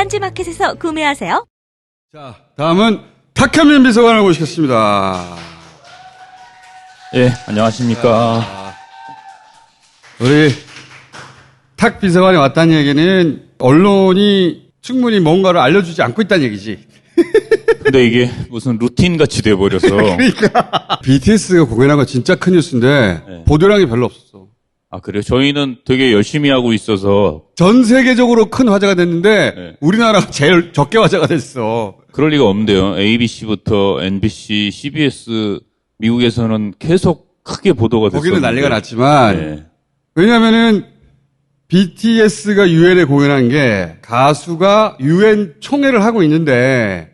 딴지마켓에서 구매하세요. 자, 다음은 탁현민 비서관을 모시겠습니다. 예, 안녕하십니까. 우리 탁 비서관이 왔다는 얘기는 언론이 충분히 뭔가를 알려주지 않고 있다는 얘기지. 근데 이게 무슨 루틴 같이 돼버려서. 그러니까. BTS가 공연한 거 진짜 큰 뉴스인데 네. 보도량이 별로 없었어. 아, 그래요? 저희는 되게 열심히 하고 있어서. 전 세계적으로 큰 화제가 됐는데 네. 우리나라가 제일 적게 화제가 됐어. 그럴 리가 없는데요. ABC부터 NBC, CBS, 미국에서는 계속 크게 보도가 됐었는데. 거기는 난리가 났지만 네. 왜냐면은 BTS가 유엔에 공연한 게 가수가 유엔 총회를 하고 있는데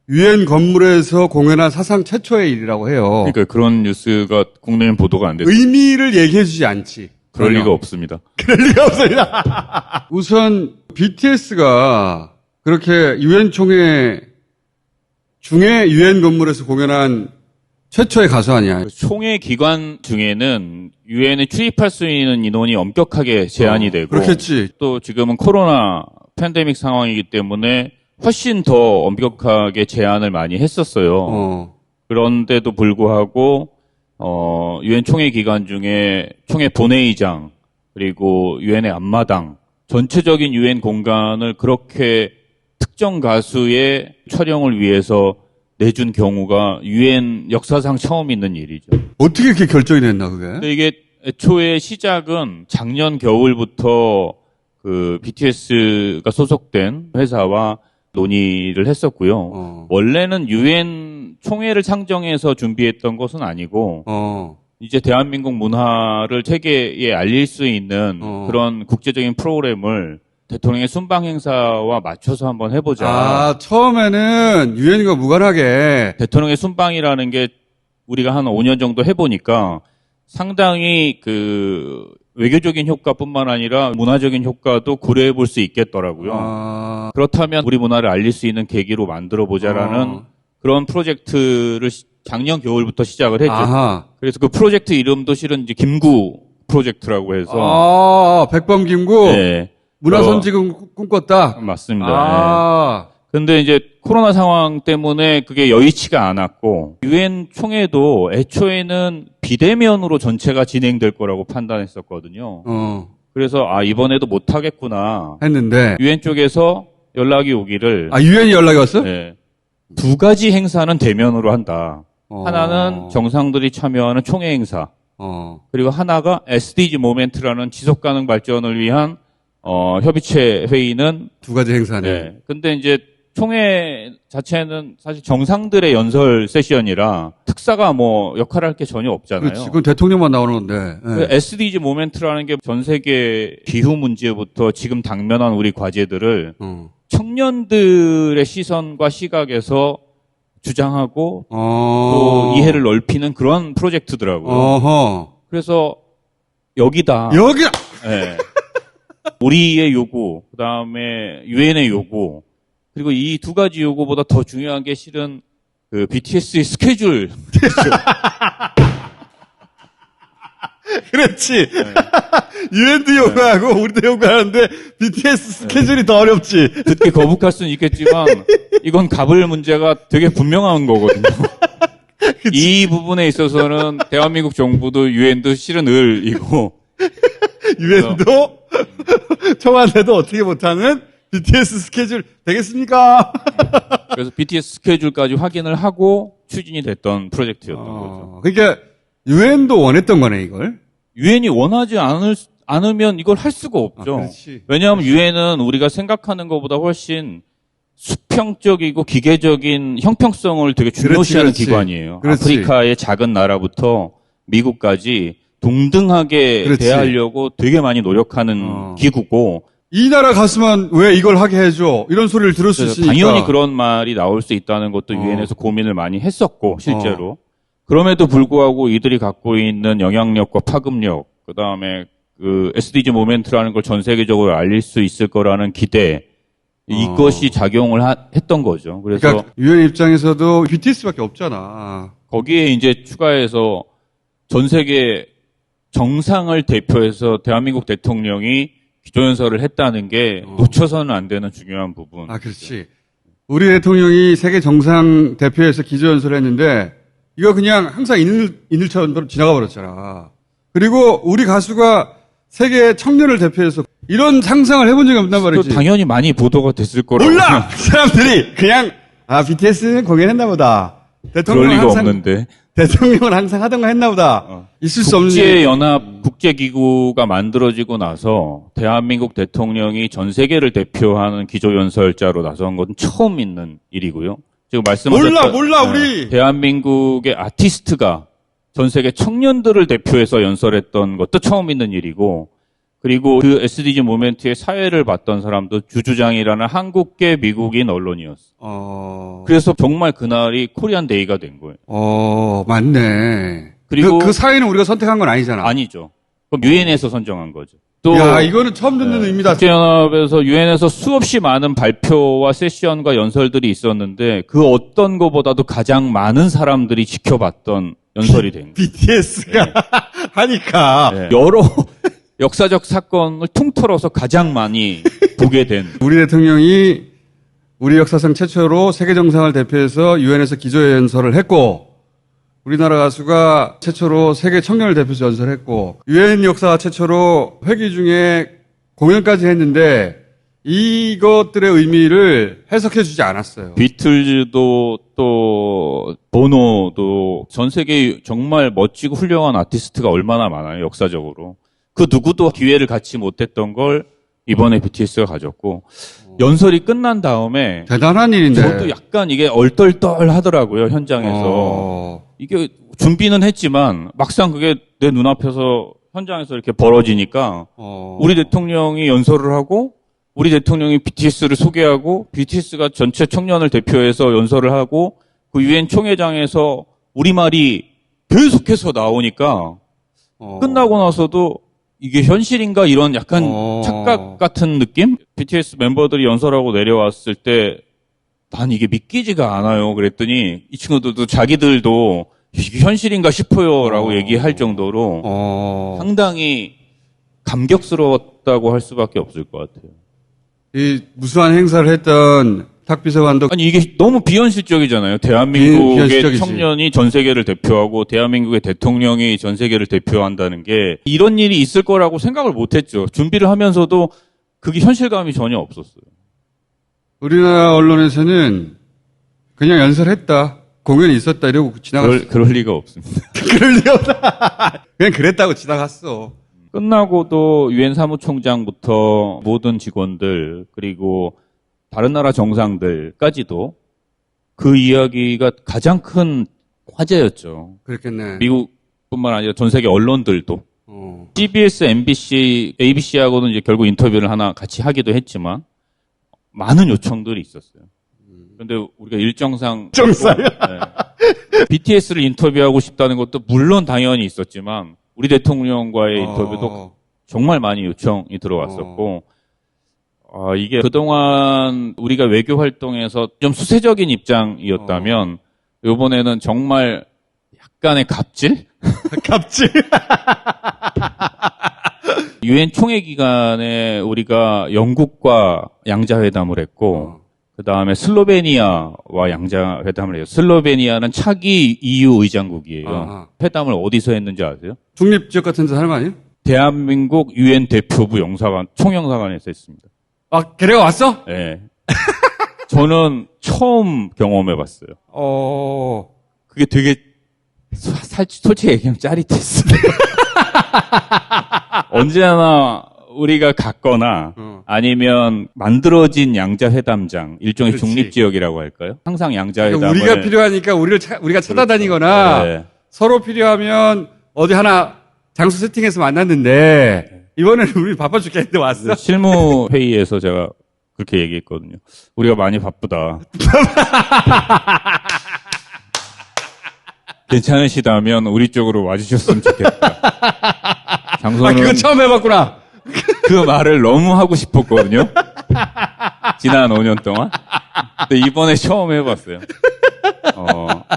유엔 건물에서 공연한 사상 최초의 일이라고 해요. 그러니까 그런 뉴스가 국내엔 보도가 안 됐어요. 의미를 얘기해주지 않지. 그럴 전혀. 리가 없습니다. 그럴 리가 없습니다. 우선 BTS가 그렇게 유엔 총회 중에 유엔 건물에서 공연한 최초의 가수 아니야. 총회 기간 중에는 유엔에 출입할 수 있는 인원이 엄격하게 제한이 되고. 그렇겠지. 또 지금은 코로나 팬데믹 상황이기 때문에 훨씬 더 엄격하게 제한을 많이 했었어요. 그런데도 불구하고 유엔 총회 기간 중에 총회 본회의장 그리고 유엔의 앞마당 전체적인 유엔 공간을 그렇게 특정 가수의 촬영을 위해서 내준 경우가 유엔 역사상 처음 있는 일이죠. 어떻게 이렇게 결정이 됐나 그게? 근데 이게 애초에 시작은 작년 겨울부터 그 BTS가 소속된 회사와 논의를 했었고요. 원래는 유엔 총회를 상정해서 준비했던 것은 아니고 이제 대한민국 문화를 세계에 알릴 수 있는 그런 국제적인 프로그램을 대통령의 순방 행사와 맞춰서 한번 해보자. 아, 처음에는 유엔과 무관하게. 대통령의 순방이라는 게 우리가 한 5년 정도 해보니까 상당히 그 외교적인 효과뿐만 아니라 문화적인 효과도 고려해 볼 수 있겠더라고요. 그렇다면 우리 문화를 알릴 수 있는 계기로 만들어 보자라는 그런 프로젝트를 작년 겨울부터 시작을 했죠. 아하. 그래서 그 프로젝트 이름도 실은 이제 김구 프로젝트라고 해서. 백범 김구. 네. 문화선지금 꿈꿨다. 맞습니다. 네. 근데 이제 코로나 상황 때문에 그게 여의치가 않았고 유엔 총회도 애초에는 비대면으로 전체가 진행될 거라고 판단했었거든요. 그래서 이번에도 못 하겠구나 했는데 유엔 쪽에서 연락이 오기를 유엔이 연락이 왔어? 네. 두 가지 행사는 대면으로 한다. 하나는 정상들이 참여하는 총회 행사. 그리고 하나가 SDG 모멘트라는 지속 가능 발전을 위한 협의체 회의는 두 가지 행사네. 네. 근데 이제 총회 자체는 사실 정상들의 연설 세션이라 특사가 뭐 역할을 할 게 전혀 없잖아요. 그렇지. 그건 대통령만 나오는 건데. 네. SDG 모멘트라는 게 전 세계 기후 문제부터 지금 당면한 우리 과제들을 청년들의 시선과 시각에서 주장하고 또 이해를 넓히는 그런 프로젝트더라고요. 그래서 여기다. 네. 우리의 요구, 그 다음에 유엔의 요구, 그리고 이 두 가지 요구보다 더 중요한 게 실은 그 BTS의 스케줄. 그렇지. 유엔도 요구하고 우리도 요구하는데 BTS 스케줄이 더 어렵지. 듣기 거북할 수는 있겠지만 이건 갑을 문제가 되게 분명한 거거든요. 이 부분에 있어서는 대한민국 정부도 유엔도 실은 을이고 유엔도 청와대도 어떻게 못하는 BTS 스케줄 되겠습니까? 그래서 BTS 스케줄까지 확인을 하고 추진이 됐던 프로젝트였던 거죠. 그러니까 유엔도 원했던 거네 이걸. 유엔이 원하지 않으면 이걸 할 수가 없죠. 왜냐하면 유엔은 우리가 생각하는 것보다 훨씬 수평적이고 기계적인 형평성을 되게 중요시하는 기관이에요. 아프리카의 작은 나라부터 미국까지 동등하게 대하려고 되게 많이 노력하는 기구고 이 나라 갔으면 왜 이걸 하게 해줘 이런 소리를 들을 수 있으니까 당연히 그런 말이 나올 수 있다는 것도 유엔에서 고민을 많이 했었고 실제로 그럼에도 불구하고 이들이 갖고 있는 영향력과 파급력 그다음에 그 SDG 모멘트라는 걸 전 세계적으로 알릴 수 있을 거라는 기대 이것이 작용을 했던 거죠. 그래서 그러니까 유엔 입장에서도 BTS밖에 없잖아. 거기에 이제 추가해서 전 세계 정상을 대표해서 대한민국 대통령이 기조연설을 했다는 게 놓쳐서는 안 되는 중요한 부분. 아, 그렇지. 우리 대통령이 세계 정상 대표에서 기조연설을 했는데 이거 그냥 항상 인일처럼 지나가 버렸잖아. 그리고 우리 가수가 세계 청년을 대표해서 이런 상상을 해본 적이 없단 말이지. 당연히 많이 보도가 됐을 거라고. 몰라! 사람들이 그냥 BTS는 공연했나 보다. 그럴 리가 없는데. 대통령은 항상 하던 거 했나 보다. 있을 수 없는. 국제연합 국제기구가 만들어지고 나서 대한민국 대통령이 전 세계를 대표하는 기조연설자로 나선 건 처음 있는 일이고요. 지금 말씀하셨던 몰라 우리. 대한민국의 아티스트가 전 세계 청년들을 대표해서 연설했던 것도 처음 있는 일이고, 그리고 그 SDG 모멘트의 사회를 봤던 사람도 주주장이라는 한국계 미국인 언론이었어. 그래서 정말 그날이 코리안 데이가 된 거예요. 맞네. 그리고 그 사회는 우리가 선택한 건 아니잖아. 아니죠. 그럼 유엔에서 선정한 거죠. 또 야, 이거는 처음 듣는 의미다. 국제연합에서 유엔에서 수없이 많은 발표와 세션과 연설들이 있었는데 그 어떤 것보다도 가장 많은 사람들이 지켜봤던 연설이 된 거예요. BTS가 하니까. 네. 여러 역사적 사건을 통틀어서 가장 많이 보게 된. 우리 대통령이 우리 역사상 최초로 세계 정상을 대표해서 유엔에서 기조연설을 했고, 우리나라 가수가 최초로 세계 청년을 대표해서 연설했고, 유엔 역사 최초로 회기 중에 공연까지 했는데 이것들의 의미를 해석해 주지 않았어요. 비틀즈도 또 보노도 전 세계에 정말 멋지고 훌륭한 아티스트가 얼마나 많아요, 역사적으로. 그 누구도 기회를 갖지 못했던 걸 이번에 BTS가 가졌고, 연설이 끝난 다음에 대단한 일인데. 저도 약간 이게 얼떨떨 하더라고요, 현장에서. 이게 준비는 했지만 막상 그게 내 눈앞에서 현장에서 이렇게 벌어지니까 우리 대통령이 연설을 하고 우리 대통령이 BTS를 소개하고 BTS가 전체 청년을 대표해서 연설을 하고 그 유엔 총회장에서 우리말이 계속해서 나오니까 끝나고 나서도 이게 현실인가 이런 약간 착각 같은 느낌? BTS 멤버들이 연설하고 내려왔을 때 난 이게 믿기지가 않아요. 그랬더니 이 친구들도 자기들도 이게 현실인가 싶어요 라고 얘기할 정도로 상당히 감격스러웠다고 할 수밖에 없을 것 같아요. 이 무수한 행사를 했던 탁비서관도 아니 이게 너무 비현실적이잖아요. 대한민국의 비현실적이지. 청년이 전 세계를 대표하고 대한민국의 대통령이 전 세계를 대표한다는 게 이런 일이 있을 거라고 생각을 못했죠. 준비를 하면서도 그게 현실감이 전혀 없었어요. 우리나라 언론에서는 그냥 연설했다, 공연이 있었다 이러고 지나갔어. 그럴 리가 없습니다. 그럴 리가 없다. 그냥 그랬다고 지나갔어. 끝나고도 유엔 사무총장부터 모든 직원들 그리고 다른 나라 정상들까지도 그 이야기가 가장 큰 화제였죠. 그렇겠네. 미국뿐만 아니라 전 세계 언론들도. CBS, MBC, ABC하고는 이제 결국 인터뷰를 하나 같이 하기도 했지만 많은 요청들이 있었어요. 그런데 우리가 일정상 BTS를 인터뷰하고 싶다는 것도 물론 당연히 있었지만 우리 대통령과의 인터뷰도 정말 많이 요청이 들어왔었고 이게 그동안 우리가 외교 활동에서 좀 수세적인 입장이었다면 이번에는 정말 약간의 갑질? 갑질? 유엔 총회 기간에 우리가 영국과 양자회담을 했고 그 다음에 슬로베니아와 양자회담을 해요. 슬로베니아는 차기 EU 의장국이에요. 회담을 어디서 했는지 아세요? 중립지역 같은 데서 하는 거 아니에요? 대한민국 유엔 대표부 영사관, 총영사관에서 했습니다. 걔네가 왔어? 네. 저는 처음 경험해봤어요. 그게 되게 솔직히 얘기하면 짜릿했어요. 언제나 우리가 갔거나 아니면 만들어진 양자회담장, 일종의 그렇지. 중립지역이라고 할까요? 항상 양자회담을 그러니까 우리가 필요하니까 우리가 찾아다니거나 네. 서로 필요하면 어디 하나 장소 세팅해서 만났는데 이번에는 우리 바빠 죽겠는데 왔어. 실무 회의에서 제가 그렇게 얘기했거든요. 우리가 많이 바쁘다. 괜찮으시다면 우리 쪽으로 와주셨으면 좋겠다. 장소는 그거 처음 해봤구나. 그 말을 너무 하고 싶었거든요. 지난 5년 동안. 근데 이번에 처음 해봤어요.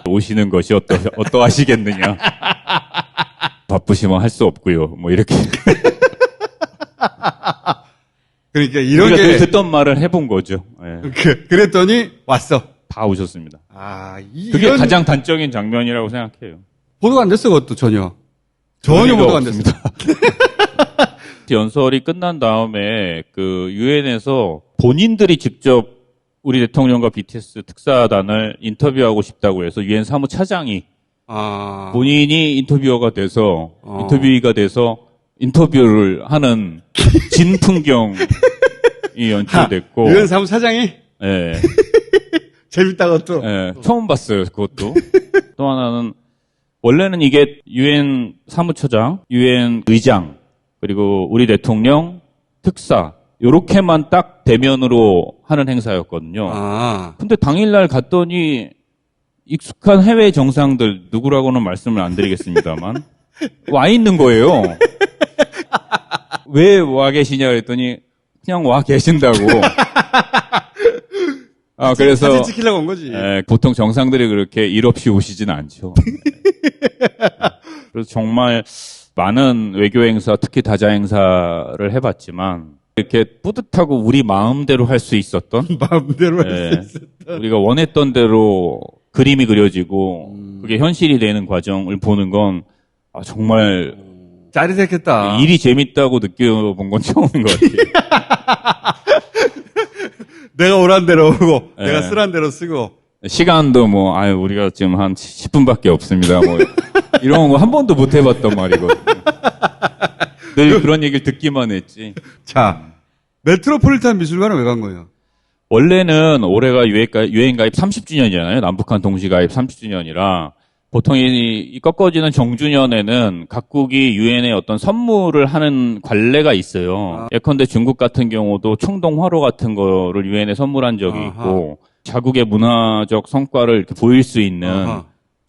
오시는 것이 어떠하시겠느냐. 바쁘시면 할 수 없고요. 뭐 이렇게. 그러니까 이런 우리가 게 늘 듣던 말을 해본 거죠. 예. 그랬더니 왔어. 다 오셨습니다. 아, 그게 이런 가장 단적인 장면이라고 생각해요. 보도가 안 됐어, 그것도 전혀 보도가 안 됐습니다. 연설이 끝난 다음에 그 유엔에서 본인들이 직접 우리 대통령과 BTS 특사단을 인터뷰하고 싶다고 해서 유엔 사무차장이 본인이 인터뷰어가 돼서 인터뷰이가 돼서 인터뷰를 하는 진풍경이 연출됐고 유엔 사무차장이 예. 재밌다 그것도. 예, 처음 봤어요, 그것도. 또 하나는, 원래는 이게 유엔 사무처장, 유엔 의장, 그리고 우리 대통령, 특사, 요렇게만 딱 대면으로 하는 행사였거든요. 근데 당일날 갔더니 익숙한 해외 정상들, 누구라고는 말씀을 안 드리겠습니다만, 와 있는 거예요. 왜 와 계시냐 그랬더니, 그냥 와 계신다고. 그래서. 사진 찍히려고 온 거지. 보통 정상들이 그렇게 일 없이 오시진 않죠. 그래서 정말 많은 외교 행사, 특히 다자 행사를 해봤지만, 이렇게 뿌듯하고 우리 마음대로 할 수 있었던. 마음대로 할 수 있었던. 우리가 원했던 대로 그림이 그려지고, 그게 현실이 되는 과정을 보는 건, 정말. 짜릿했겠다. 일이 재밌다고 느껴본 건 처음인 것 같아요. 내가 오란 대로 오고, 내가 쓰란 대로 쓰고. 시간도 우리가 지금 한 10분밖에 없습니다. 이런 거 한 번도 못 해봤단 말이거든요. 늘 그런 얘기를 듣기만 했지. 자, 메트로폴리탄 미술관은 왜 간 거예요? 원래는 올해가 유엔 가입 30주년이잖아요. 남북한 동시 가입 30주년이라. 보통 이 꺾어지는 정주년에는 각국이 유엔에 어떤 선물을 하는 관례가 있어요. 예컨대 중국 같은 경우도 청동화로 같은 거를 유엔에 선물한 적이 있고, 자국의 문화적 성과를 이렇게 보일 수 있는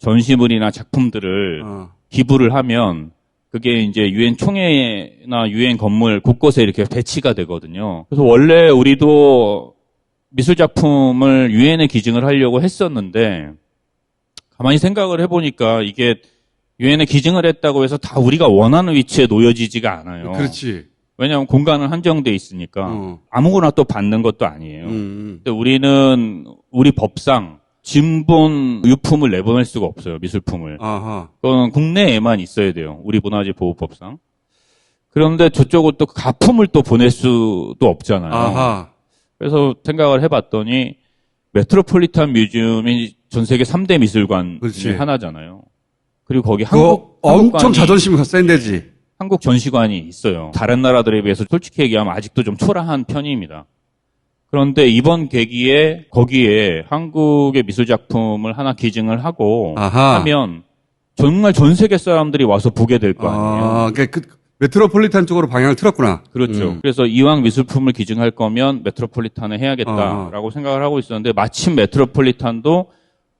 전시물이나 작품들을 기부를 하면 그게 이제 유엔 총회나 유엔 건물 곳곳에 이렇게 배치가 되거든요. 그래서 원래 우리도 미술 작품을 유엔에 기증을 하려고 했었는데, 가만히 생각을 해보니까 이게 유엔에 기증을 했다고 해서 다 우리가 원하는 위치에 놓여지지가 않아요. 그렇지. 왜냐하면 공간은 한정돼 있으니까 아무거나 또 받는 것도 아니에요. 근데 우리는 우리 법상 진본 유품을 내보낼 수가 없어요. 미술품을. 그건 국내에만 있어야 돼요. 우리 문화재보호법상. 그런데 저쪽은 또 가품을 또 보낼 수도 없잖아요. 그래서 생각을 해봤더니 메트로폴리탄 뮤지엄이 전 세계 3대 미술관 중에 하나잖아요. 그리고 거기 엄청 자존심이 센 데지. 한국 전시관이 있어요. 다른 나라들에 비해서 솔직히 얘기하면 아직도 좀 초라한 편입니다. 그런데 이번 계기에 거기에 한국의 미술 작품을 하나 기증을 하고 하면 정말 전 세계 사람들이 와서 보게 될 거 아니에요. 그러니까 메트로폴리탄 쪽으로 방향을 틀었구나. 그렇죠. 그래서 이왕 미술품을 기증할 거면 메트로폴리탄을 해야겠다라고 생각을 하고 있었는데 마침 메트로폴리탄도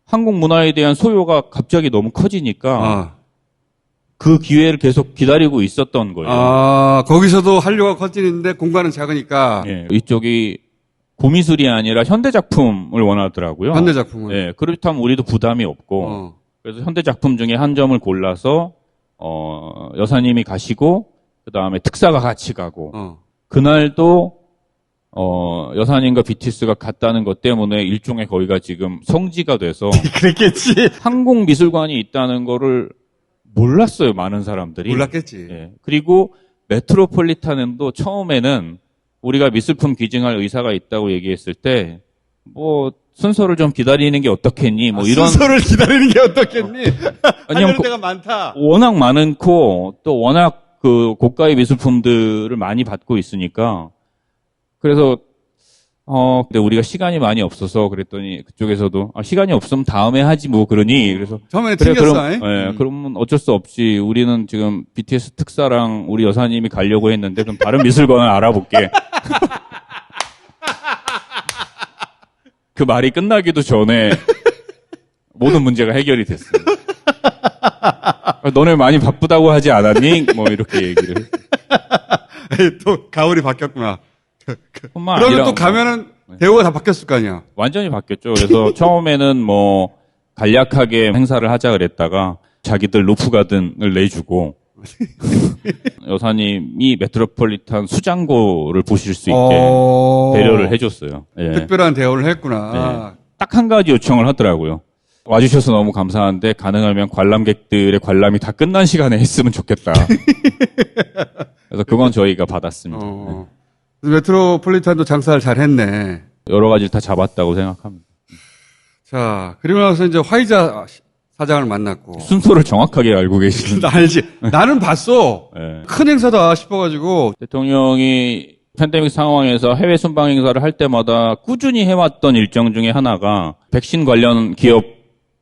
한국 문화에 대한 소요가 갑자기 너무 커지니까 그 기회를 계속 기다리고 있었던 거예요. 거기서도 한류가 커지는데 공간은 작으니까. 이쪽이 고미술이 아니라 현대작품을 원하더라고요. 현대작품을. 네, 그렇다면 우리도 부담이 없고. 그래서 현대작품 중에 한 점을 골라서 여사님이 가시고 그 다음에 특사가 같이 가고 그날도 여사님과 BTS가 갔다는 것 때문에 일종의 거기가 지금 성지가 돼서 그랬겠지. 한국 미술관이 있다는 거를 몰랐어요. 많은 사람들이. 몰랐겠지. 예. 그리고 메트로폴리탄도 처음에는 우리가 미술품 기증할 의사가 있다고 얘기했을 때 순서를 좀 기다리는 게 어떻겠니? 이런 순서를 기다리는 게 어떻겠니? 왜냐면 하려는 데가 많다. 워낙 많고 또 워낙 그 고가의 미술품들을 많이 받고 있으니까 그래서 근데 우리가 시간이 많이 없어서 그랬더니 그쪽에서도 시간이 없으면 다음에 하지 그러니 그래서 처음에 튕겼어. 그러면 어쩔 수 없이 우리는 지금 BTS 특사랑 우리 여사님이 가려고 했는데 그럼 다른 미술관을 알아볼게. 그 말이 끝나기도 전에 모든 문제가 해결이 됐어요. 너네 많이 바쁘다고 하지 않았니? 이렇게 얘기를 했어요. 또 가을이 바뀌었구나. 그러면 또 가면은 대우가 다 바뀌었을 거 아니야. 완전히 바뀌었죠. 그래서 처음에는 간략하게 행사를 하자 그랬다가 자기들 루프가든을 내주고 여사님이 메트로폴리탄 수장고를 보실 수 있게 배려를 해줬어요. 예. 특별한 대우를 했구나. 네. 딱 한 가지 요청을 하더라고요. 와주셔서 너무 감사한데 가능하면 관람객들의 관람이 다 끝난 시간에 했으면 좋겠다. 그래서 그건 저희가 받았습니다. 네. 메트로폴리탄도 장사를 잘 했네. 여러 가지를 다 잡았다고 생각합니다. 자, 그리고 나서 이제 화이자 사장을 만났고. 순서를 정확하게 알고 계시는. 나 알지. 나는 봤어. 네. 큰 행사다 싶어가지고. 대통령이 팬데믹 상황에서 해외 순방 행사를 할 때마다 꾸준히 해왔던 일정 중에 하나가 백신 관련 기업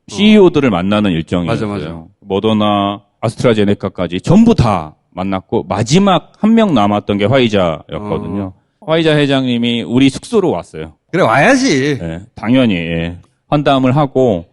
CEO들을 만나는 일정이었어요. 맞아. 모더나, 아스트라제네카까지 전부 다 만났고 마지막 한 명 남았던 게 화이자였거든요. 화이자 회장님이 우리 숙소로 왔어요. 그래 와야지. 네, 당연히 환담을 하고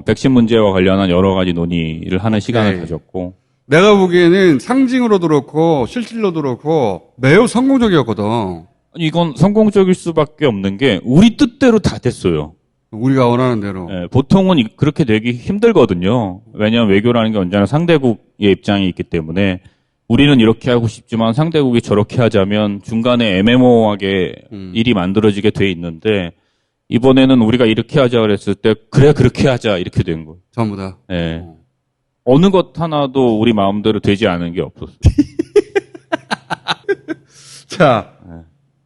백신 문제와 관련한 여러 가지 논의를 하는 시간을 가졌고. 내가 보기에는 상징으로도 그렇고 실질로도 그렇고 매우 성공적이었거든. 이건 성공적일 수밖에 없는 게 우리 뜻대로 다 됐어요. 우리가 원하는 대로. 네, 보통은 그렇게 되기 힘들거든요. 왜냐하면 외교라는 게 언제나 상대국의 입장이 있기 때문에 우리는 이렇게 하고 싶지만 상대국이 저렇게 하자면 중간에 애매모호하게 일이 만들어지게 돼 있는데 이번에는 우리가 이렇게 하자 그랬을 때 그래 그렇게 하자 이렇게 된 거예요. 전부 다. 네. 어느 것 하나도 우리 마음대로 되지 않은 게 없었어요. 자,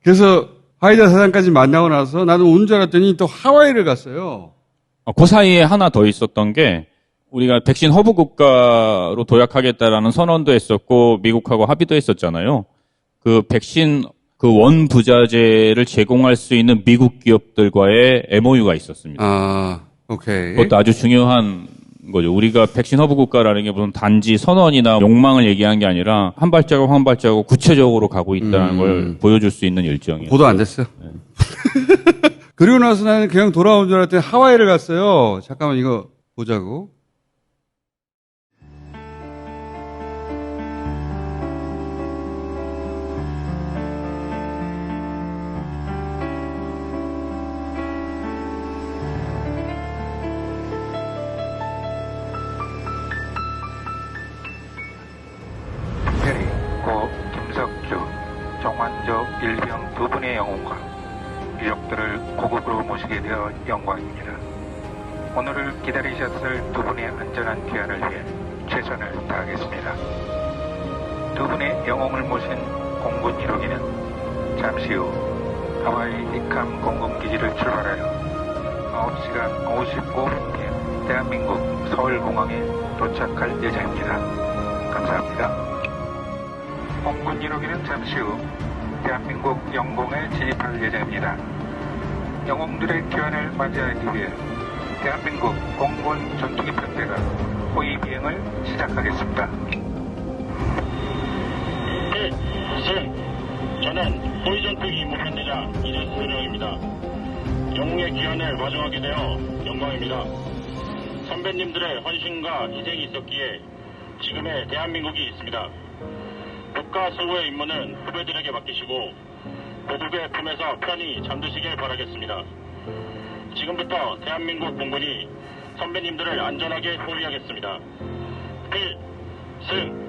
그래서 화이자 사장까지 만나고 나서 나는 온 줄 알았더니 또 하와이를 갔어요. 그 사이에 하나 더 있었던 게 우리가 백신 허브 국가로 도약하겠다라는 선언도 했었고 미국하고 합의도 했었잖아요. 그 백신 그 원부자재를 제공할 수 있는 미국 기업들과의 MOU가 있었습니다. 아, 오케이. 그것도 아주 중요한 거죠. 우리가 백신 허브 국가라는 게 무슨 단지 선언이나 욕망을 얘기한 게 아니라 한 발자국 한 발자국 구체적으로 가고 있다는 걸 보여줄 수 있는 일정이에요. 보도 안 됐어요. 네. 그리고 나서 나는 그냥 돌아온 줄 알았더니 하와이를 갔어요. 잠깐만 이거 보자고. 고 김석주, 정환조 일병 두 분의 영혼과 유족들을 고국으로 모시게 되어 영광입니다. 오늘을 기다리셨을 두 분의 안전한 귀환을 위해 최선을 다하겠습니다. 두 분의 영혼을 모신 공군 1호기는 잠시 후 하와이 이캄 공군기지를 출발하여 9시간 55분께 대한민국 서울공항에 도착할 예정입니다. 감사합니다. 공군 1호기는 잠시 후 대한민국 영공에 진입할 예정입니다. 영웅들의 귀환을 맞이하기 위해 대한민국 공군 전투기 편대가 호위 비행을 시작하겠습니다. 저는 호위전투기 임무 편대장 이재수령입니다. 영웅의 귀환을 마주하게 되어 영광입니다. 선배님들의 헌신과 희생이 있었기에 지금의 대한민국이 있습니다. 국가 수호의 임무는 후배들에게 맡기시고 고국의 품에서 편히 잠드시길 바라겠습니다. 지금부터 대한민국 공군이 선배님들을 안전하게 호위하겠습니다. 필승!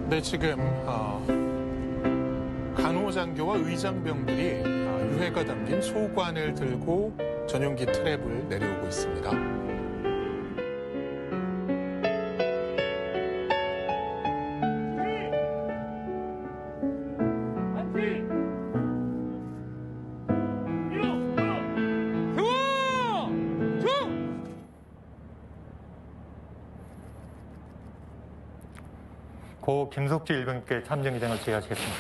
네, 지금 간호장교와 의장병들이 유해가 담긴 소관을 들고 전용기 트랩을 내려오고 있습니다. 고 김석주 일병님께 참정기장을 제의하시겠습니다.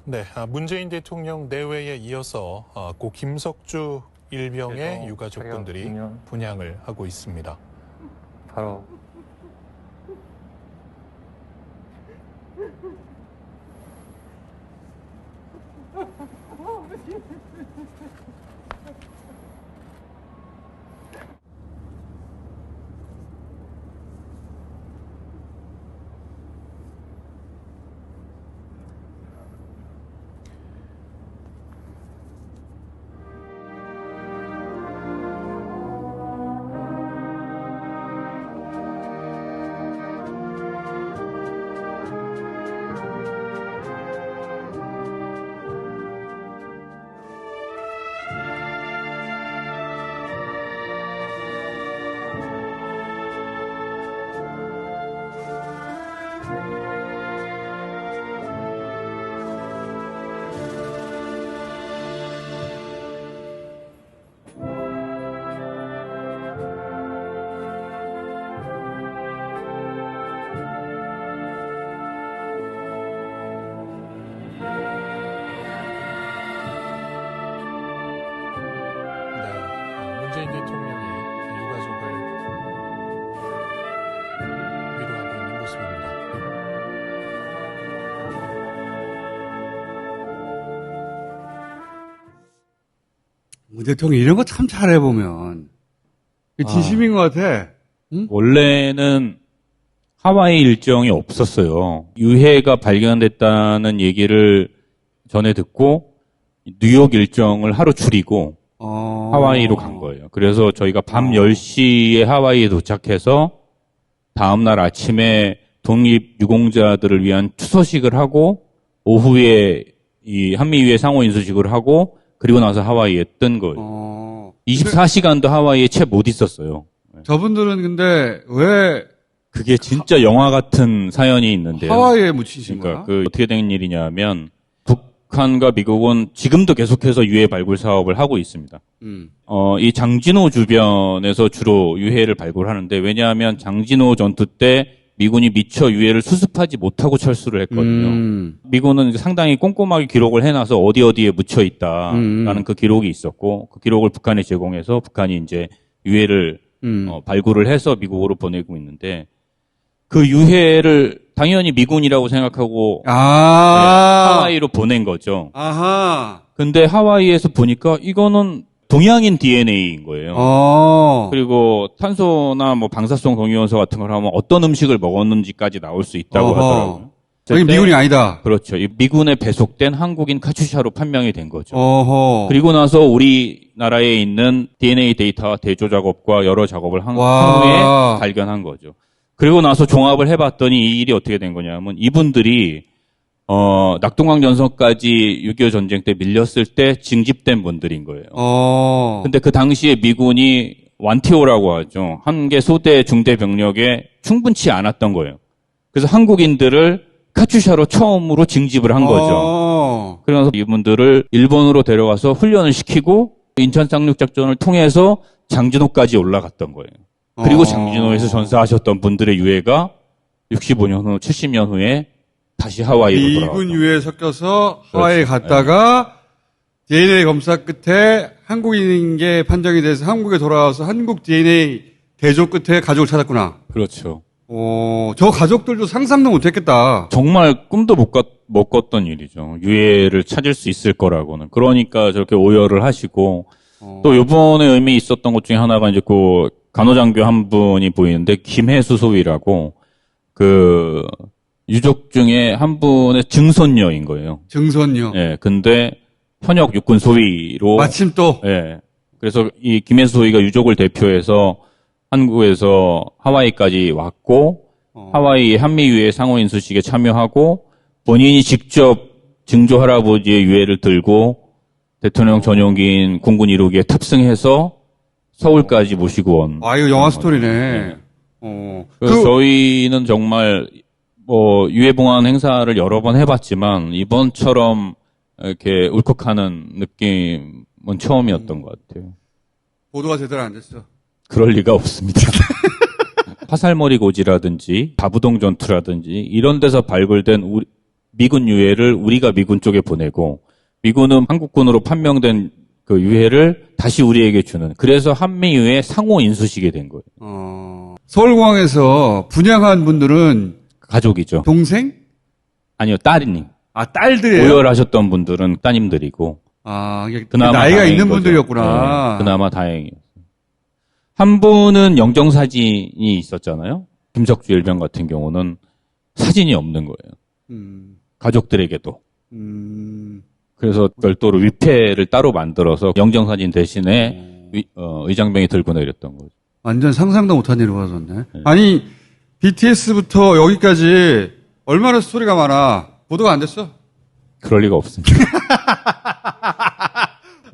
네, 문재인 대통령 내외에 이어서 고 김석주 일병의 유가족분들이 분향을 하고 있습니다. 바로 문재인 대통령이 유가족을 위로하고 있는 모습입니다. 문 대통령 이런 거 참 잘해보면. 진심인 것 같아. 응? 원래는 하와이 일정이 없었어요. 유해가 발견됐다는 얘기를 전에 듣고 뉴욕 일정을 하루 줄이고 하와이로 간 거예요. 그래서 저희가 밤 10시에 하와이에 도착해서 다음날 아침에 독립유공자들을 위한 추서식을 하고 오후에 이 한미유해 상호인수식을 하고 그리고 나서 하와이에 뜬 거예요. 24시간도 하와이에 채 못 있었어요. 저분들은 근데 왜 그게 진짜 영화 같은 사연이 있는데요. 하와이에 묻히신 그러니까 거야? 어떻게 된 일이냐면 북한과 미국은 지금도 계속해서 유해 발굴 사업을 하고 있습니다. 이 장진호 주변에서 주로 유해를 발굴하는데 왜냐하면 장진호 전투 때 미군이 미처 유해를 수습하지 못하고 철수를 했거든요. 미군은 상당히 꼼꼼하게 기록을 해놔서 어디에 묻혀 있다라는 그 기록이 있었고 그 기록을 북한에 제공해서 북한이 이제 유해를 발굴을 해서 미국으로 보내고 있는데 그 유해를 당연히 미군이라고 생각하고 하와이로 보낸 거죠. 아하. 근데 하와이에서 보니까 이거는 동양인 DNA인 거예요. 그리고 탄소나 뭐 방사성 동위원소 같은 걸 하면 어떤 음식을 먹었는지까지 나올 수 있다고 하더라고요. 여기 미군이 아니다. 그렇죠. 이 미군에 배속된 한국인 카츄샤로 판명이 된 거죠. 그리고 그리고 나서 우리나라에 있는 DNA 데이터 대조 작업과 여러 작업을 한 후에 발견한 거죠. 그리고 나서 종합을 해봤더니 이 일이 어떻게 된 거냐면 이분들이 낙동강 전선까지 6.25 전쟁 때 밀렸을 때 징집된 분들인 거예요. 근데 그 당시에 미군이 완티오라고 하죠. 한 개 소대 중대 병력에 충분치 않았던 거예요. 그래서 한국인들을 카츄샤로 처음으로 징집을 한 거죠. 그래서 이분들을 일본으로 데려가서 훈련을 시키고 인천 쌍륙 작전을 통해서 장진호까지 올라갔던 거예요. 그리고 장진호에서 전사하셨던 분들의 유해가 65년 후, 70년 후에 다시 하와이로 돌아왔다. 미군 유해 섞여서 하와이에 갔다가 DNA 검사 끝에 한국인인 게 판정이 돼서 한국에 돌아와서 한국 DNA 대조 끝에 가족을 찾았구나. 그렇죠. 저 가족들도 상상도 못했겠다. 정말 꿈도 못 꿨던 일이죠. 유해를 찾을 수 있을 거라고는. 그러니까 저렇게 오열을 하시고 또 이번에 의미 있었던 것 중에 하나가 이제 그 간호장교 한 분이 보이는데 김혜수 소위라고 그 유족 중에 한 분의 증손녀인 거예요. 증손녀. 예, 근데 현역 육군 소위로 마침 또 예. 그래서 이 김혜수 소위가 유족을 대표해서 한국에서 하와이까지 왔고 하와이 한미유해 상호인수식에 참여하고 본인이 직접 증조 할아버지의 유해를 들고 대통령 전용기인 공군 1호기에 탑승해서 서울까지 모시고 온. 이거 영화 스토리네. 그래서 저희는 정말 뭐 유해봉환 행사를 여러 번 해봤지만 이번처럼 이렇게 울컥하는 느낌은 처음이었던 것 같아요. 보도가 제대로 안 됐어. 그럴 리가 없습니다. 화살머리 고지라든지 다부동 전투라든지 이런 데서 발굴된 미군 유해를 우리가 미군 쪽에 보내고 미군은 한국군으로 판명된 그 유해를 다시 우리에게 주는. 그래서 한미유해 상호 인수식이 된 거예요. 서울공항에서 분양한 분들은 가족이죠. 동생? 아니요, 딸이님. 아, 딸들이에요? 오열하셨던 분들은 따님들이고. 아, 이게 그나마 나이가 다행인 있는 거죠. 분들이었구나. 네, 그나마 다행이에요. 한 분은 영정사진이 있었잖아요. 김석주 일병 같은 경우는 사진이 없는 거예요. 가족들에게도. 그래서 별도로 위패를 따로 만들어서 영정사진 대신에 의장병이 들고 내렸던 거죠. 완전 상상도 못한 일이 벌어졌네. 네. 아니, BTS부터 여기까지 얼마나 스토리가 많아. 보도가 안 됐어? 그럴 리가 없습니다.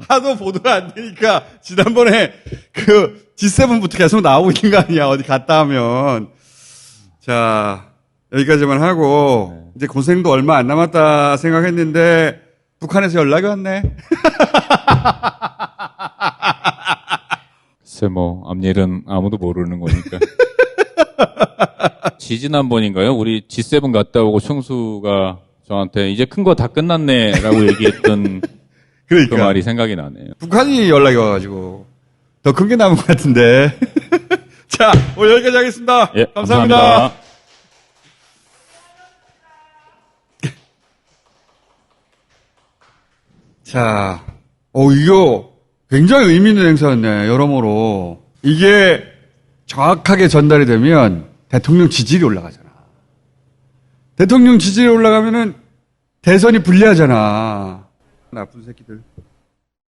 하도 보도가 안 되니까 지난번에 그 G7부터 계속 나오고 있는 거 아니야. 어디 갔다 하면. 자, 여기까지만 하고 이제 고생도 얼마 안 남았다 생각했는데 북한에서 연락이 왔네. 글쎄 뭐 앞일은 아무도 모르는 거니까. 지지난번인가요? 우리 G7 갔다 오고 총수가 저한테 이제 큰 거 다 끝났네라고 얘기했던 그러니까. 그 말이 생각이 나네요. 북한이 연락이 와가지고 더 큰 게 남은 것 같은데. 자, 오늘 여기까지 하겠습니다. 예, 감사합니다. 자, 이거 굉장히 의미 있는 행사였네, 여러모로. 이게 정확하게 전달이 되면 대통령 지지율이 올라가잖아. 대통령 지지율이 올라가면은 대선이 불리하잖아. 나쁜 새끼들.